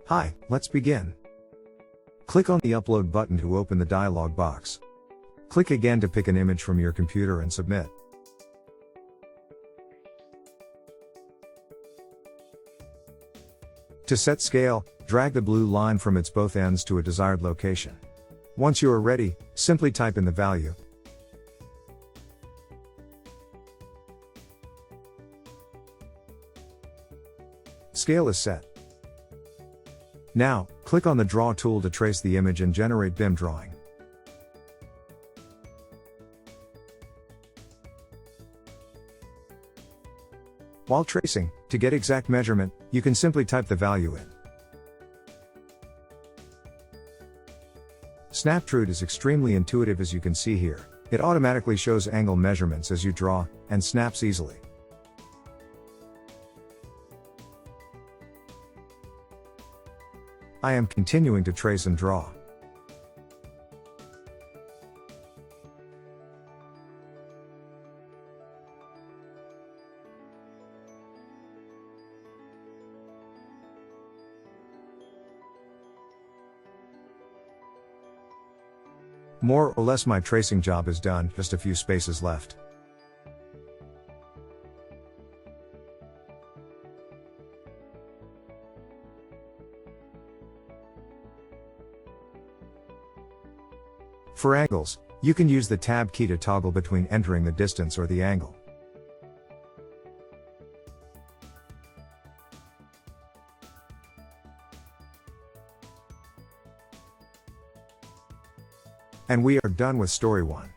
Hi, let's begin. Click on the Upload button to open the dialog box. Click again to pick an image from your computer and submit. To set scale, drag the blue line from its both ends to a desired location. Once you are ready, simply type in the value. Scale is set. Now, click on the Draw tool to trace the image and generate BIM drawing. While tracing, to get exact measurement, you can simply type the value in. Snaptrude is extremely intuitive, as you can see here. It automatically shows angle measurements as you draw, and snaps easily. I am continuing to trace and draw. More or less my tracing job is done, just a few spaces left. For angles, you can use the Tab key to toggle between entering the distance or the angle. And we are done with Story 1.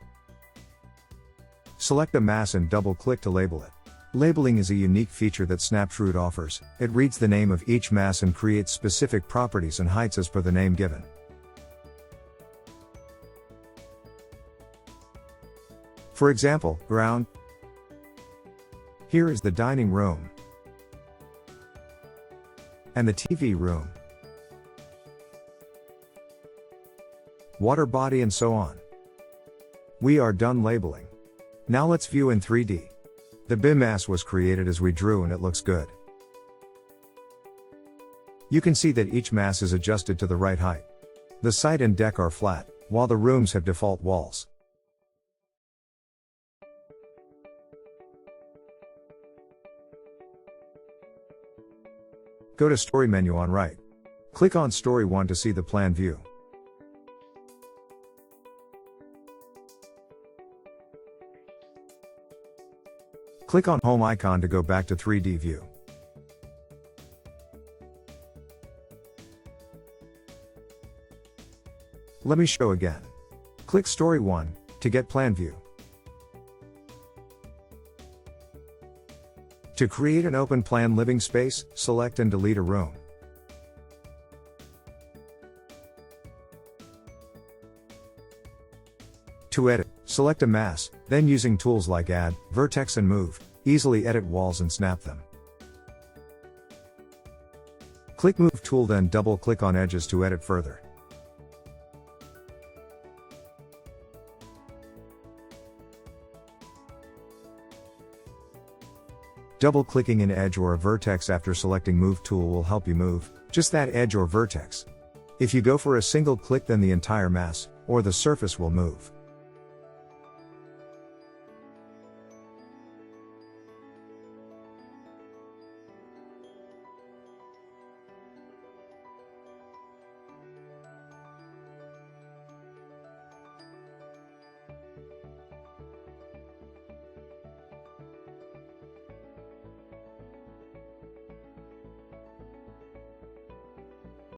Select a mass and double-click to label it. Labeling is a unique feature that Snaptrude offers. It reads the name of each mass and creates specific properties and heights as per the name given. For example, ground. Here is the dining room and the TV room, water body, and so on. We are done labeling. Now let's view in 3D. The BIM mass was created as we drew and it looks good. You can see that each mass is adjusted to the right height. The site and deck are flat, while the rooms have default walls. Go to Story menu on right. Click on Story 1 to see the plan view. Click on Home icon to go back to 3D view. Let me show again. Click Story 1 to get plan view. To create an open plan living space, select and delete a room. To edit, select a mass, then using tools like Add, Vertex and Move, easily edit walls and snap them. Click Move tool, then double-click on edges to edit further. Double-clicking an edge or a vertex after selecting Move tool will help you move just that edge or vertex. If you go for a single click, then the entire mass or the surface will move.